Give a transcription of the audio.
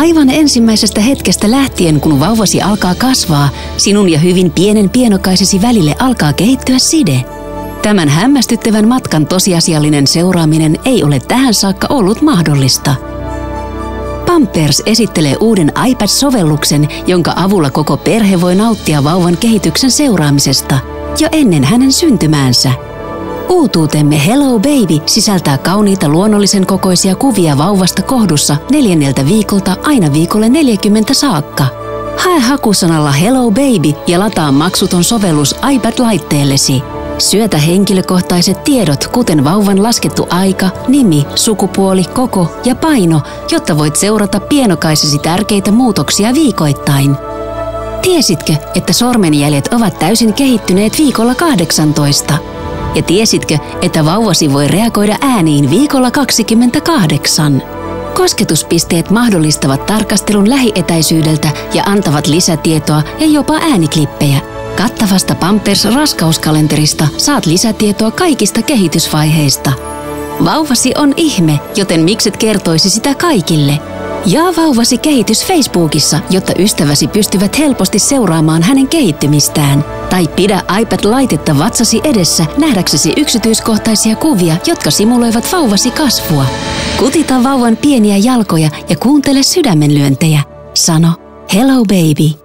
Aivan ensimmäisestä hetkestä lähtien, kun vauvasi alkaa kasvaa, sinun ja hyvin pienen pienokaisesi välille alkaa kehittyä side. Tämän hämmästyttävän matkan tosiasiallinen seuraaminen ei ole tähän saakka ollut mahdollista. Pampers esittelee uuden iPad-sovelluksen, jonka avulla koko perhe voi nauttia vauvan kehityksen seuraamisesta jo ennen hänen syntymäänsä. Uutuutemme Hello Baby sisältää kauniita luonnollisen kokoisia kuvia vauvasta kohdussa 4. viikolta aina viikolle 40 saakka. Hae hakusanalla Hello Baby ja lataa maksuton sovellus iPad-laitteellesi. Syötä henkilökohtaiset tiedot, kuten vauvan laskettu aika, nimi, sukupuoli, koko ja paino, jotta voit seurata pienokaisesi tärkeitä muutoksia viikoittain. Tiesitkö, että sormenjäljet ovat täysin kehittyneet viikolla 18? Ja tiesitkö, että vauvasi voi reagoida ääniin viikolla 28? Kosketuspisteet mahdollistavat tarkastelun lähietäisyydeltä ja antavat lisätietoa ja jopa ääniklippejä. Kattavasta Pampers-raskauskalenterista saat lisätietoa kaikista kehitysvaiheista. Vauvasi on ihme, joten mikset kertoisi sitä kaikille? Jaa vauvasi kehitys Facebookissa, jotta ystäväsi pystyvät helposti seuraamaan hänen kehittymistään. Tai pidä iPad-laitetta vatsasi edessä nähdäksesi yksityiskohtaisia kuvia, jotka simuloivat vauvasi kasvua. Kutita vauvan pieniä jalkoja ja kuuntele sydämenlyöntejä. Sano Hello Baby.